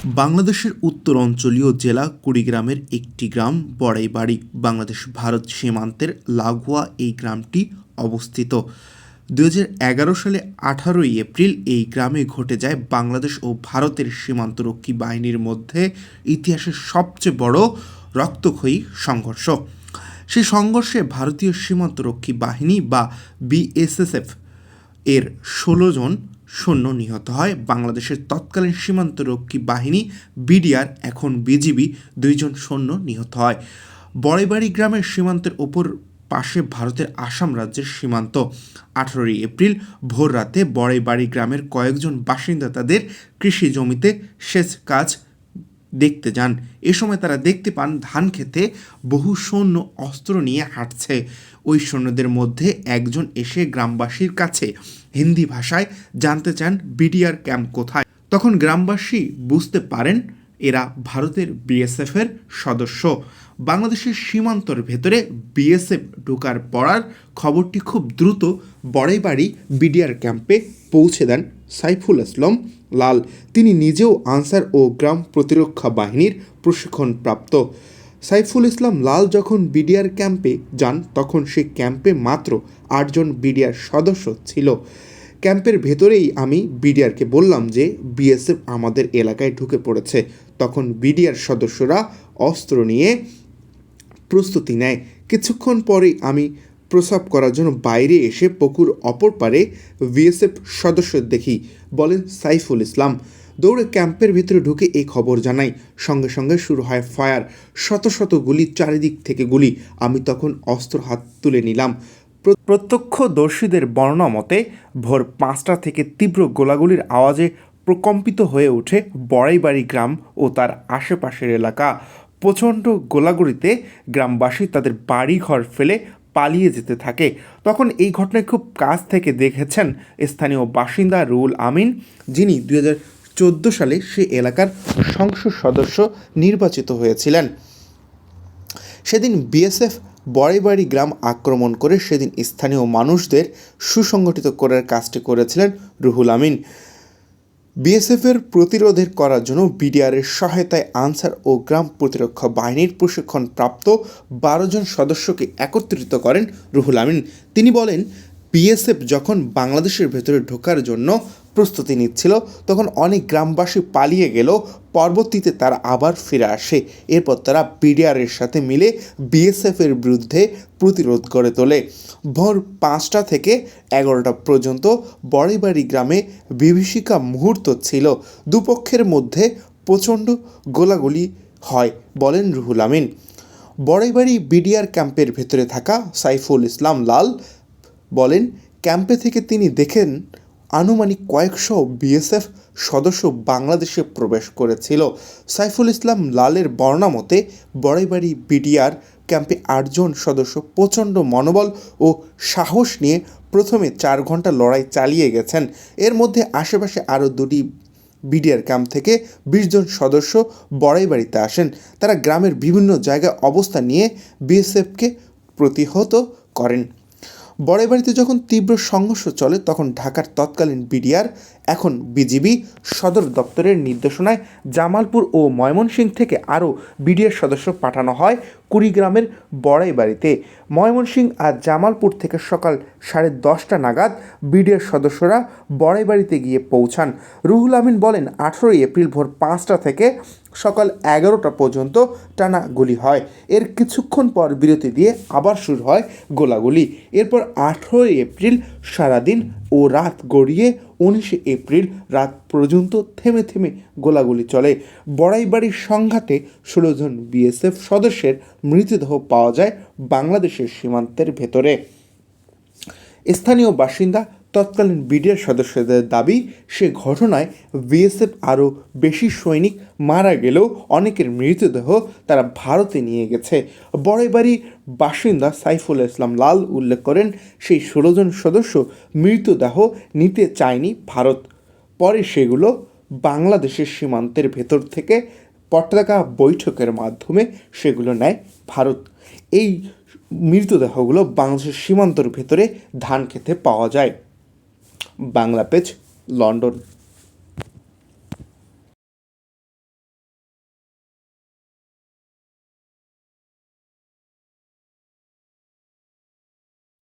বাংলাদেশের উত্তরাঞ্চলীয় জেলা কুড়িগ্রামের একটি গ্রাম বড়াইবাড়ি বাংলাদেশ ভারত সীমান্তের লাগোয়া এই গ্রামটি অবস্থিত। 2011 সালে 18 এপ্রিল এই গ্রামে ঘটে যায় বাংলাদেশ ও ভারতের সীমান্তরক্ষী বাহিনীর মধ্যে ইতিহাসের সবচেয়ে বড় রক্তক্ষয়ী সংঘর্ষ। সেই সংঘর্ষে ভারতীয় সীমান্তরক্ষী বাহিনী বা বিএসএফ এর 16 জন সৈন্য নিহত হয়। বাংলাদেশের তৎকালীন সীমান্তরক্ষী বাহিনী বিডিআর, এখন বিজিবি, 2 জন সৈন্য নিহত হয়। বড়াইবাড়ি গ্রামের সীমান্তের ওপর পাশে ভারতের আসাম রাজ্যের সীমান্ত। 18 এপ্রিল ভোর রাতে বড়াইবাড়ি গ্রামের কয়েকজন বাসিন্দা তাদের কৃষি জমিতে সেচ কাজ দেখতে যান। এ সময় তারা দেখতে পান ধান খেতে বহু সৈন্য অস্ত্র নিয়ে হাঁটছে। ওই সৈন্যদের মধ্যে একজন এসে গ্রামবাসীর কাছে হিন্দি ভাষায় জানতে চান বিডিআর ক্যাম্প কোথায়। তখন গ্রামবাসী বুঝতে পারেন এরা ভারতের বিএসএফের সদস্য। বাংলাদেশের সীমান্তর ভেতরে বিএসএফ ঢোকার পড়ার খবরটি খুব দ্রুত বড়াইবাড়ি বিডিআর ক্যাম্পে পৌঁছে দেন সাইফুল ইসলাম লাল। তিনি নিজেও আনসার ও গ্রাম প্রতিরক্ষা বাহিনীর প্রশিক্ষণপ্রাপ্ত। সাইফুল ইসলাম লাল যখন বিডিআর ক্যাম্পে যান তখন সে ক্যাম্পে মাত্র 8 জন বিডিআর সদস্য ছিল। ক্যাম্পের ভেতরেই আমি বিডিআরকে বললাম যে বিএসএফ আমাদের এলাকায় ঢুকে পড়েছে। তখন বিডিআর সদস্যরা অস্ত্র নিয়ে প্রস্তুতি নেয়। কিছুক্ষণ পরেই আমি প্রস্রাব করার জন্য বাইরে এসে পুকুর অপর পারে বিএসএফ সদস্য দেখি, বলেন সাইফুল ইসলাম। দৌড়ে ক্যাম্পের ভিতরে ঢুকে এই খবর জানাই। সঙ্গে সঙ্গে শুরু হয় ফায়ার, শত শত গুলি, চারিদিক থেকে গুলি। আমি তখন অস্ত্র হাত তুলে নিলাম। প্রত্যক্ষদর্শীদের বর্ণনা মতে ভোর 5টা থেকে তীব্র গোলাগুলির আওয়াজে প্রকম্পিত হয়ে ওঠে বড়াইবাড়ি গ্রাম ও তার আশেপাশের এলাকা। প্রচণ্ড গোলাগুলিতে গ্রামবাসী তাদের বাড়িঘর ফেলে পালিয়ে যেতে থাকে। তখন এই ঘটনায় খুব কাছ থেকে দেখেছেন স্থানীয় বাসিন্দা রুহুল আমিন, যিনি 2014 সালে সে এলাকার সংসদ সদস্য নির্বাচিত হয়েছিলেন। সেদিন বিএসএফ বড়াইবাড়ি গ্রাম আক্রমণ করে সেদিন স্থানীয় মানুষদের সুসংগঠিত করার কাজটি করেছিলেন রুহুল আমিন। বিএসএফের প্রতিরোধের করার জন্য বিডিআরের সহায়তায় আনসার ও গ্রাম প্রতিরক্ষা বাহিনীর প্রশিক্ষণপ্রাপ্ত 12 জন সদস্যকে একত্রিত করেন রুহুল আমিন। তিনি বলেন, বিএসএফ যখন বাংলাদেশের ভেতরে ঢোকার জন্য প্রস্তুতি নিচ্ছিল তখন অনেক গ্রামবাসী পালিয়ে গেলেও পরবর্তীতে তারা আবার ফিরে আসে। এরপর তারা বিডিআরের সাথে মিলে বিএসএফের বিরুদ্ধে প্রতিরোধ গড়ে তোলে। ভোর 5টা থেকে 11টা পর্যন্ত বড়াইবাড়ি গ্রামে বিভীষিকা মুহূর্ত ছিল। দুপক্ষের মধ্যে প্রচণ্ড গোলাগুলি হয়, বলেন রুহুল আমিন। বড়াইবাড়ি বিডিআর ক্যাম্পের ভেতরে থাকা সাইফুল ইসলাম লাল বলেন, ক্যাম্পে থেকে তিনি দেখেন আনুমানিক কয়েকশো বিএসএফ সদস্য বাংলাদেশে প্রবেশ করেছিল। সাইফুল ইসলাম লালের বর্ণনা মতে বড়াইবাড়ি বিডিআর ক্যাম্পে 8 জন সদস্য প্রচণ্ড মনোবল ও সাহস নিয়ে প্রথমে 4 ঘন্টা লড়াই চালিয়ে গেছেন। এর মধ্যে আশেপাশে আরও 2টি বিডিআর ক্যাম্প থেকে 20 জন সদস্য বড়াইবাড়িতে আসেন। তারা গ্রামের বিভিন্ন জায়গায় অবস্থান নিয়ে বিএসএফকে প্রতিহত করেন। বড়াইবাড়িতে যখন তীব্র সংঘর্ষ চলে তখন ঢাকার তৎকালীন বিডিআর, এখন বিজিবি সদর দপ্তরের নির্দেশনায় জামালপুর ও ময়মনসিংহ থেকে আরও বিডিআর সদস্য পাঠানো হয় কুড়িগ্রামের বড়াইবাড়িতে। ময়মনসিংহ আর জামালপুর থেকে সকাল 10:30 নাগাদ বিডিআর সদস্যরা বড়াইবাড়িতে গিয়ে পৌঁছান। রুহুল আমিন বলেন, 18 এপ্রিল ভোর 5টা থেকে সকাল 11টা পর্যন্ত টানা গুলি হয়। এর কিছুক্ষণ পর বিরতি দিয়ে আবার শুরু হয় গোলাগুলি। এরপর 18 এপ্রিল সারাদিন ও রাত গড়িয়ে 19 এপ্রিল রাত পর্যন্ত থেমে থেমে গোলাগুলি চলে। বড়াইবাড়ির সংঘাতে 16 জন বিএসএফ সদস্যের মৃতদেহ পাওয়া যায় বাংলাদেশের সীমান্তের ভেতরে। স্থানীয় বাসিন্দা তৎকালীন বিডিআর সদস্যদের দাবি, সে ঘটনায় বিএসএফ আরও বেশি সৈনিক মারা গেলেও অনেকের মৃতদেহ তারা ভারতে নিয়ে গেছে। বড়াইবাড়ির বাসিন্দা সাইফুল ইসলাম লাল উল্লেখ করেন, সেই 16 জন সদস্য মৃতদেহ নিতে চায়নি ভারত। পরে সেগুলো বাংলাদেশের সীমান্তের ভেতর থেকে পতাকা বৈঠকের মাধ্যমে সেগুলো নেয় ভারত। এই মৃতদেহগুলো বাংলাদেশের সীমান্তের ভেতরে ধান খেতে পাওয়া যায়। Bangla page, London.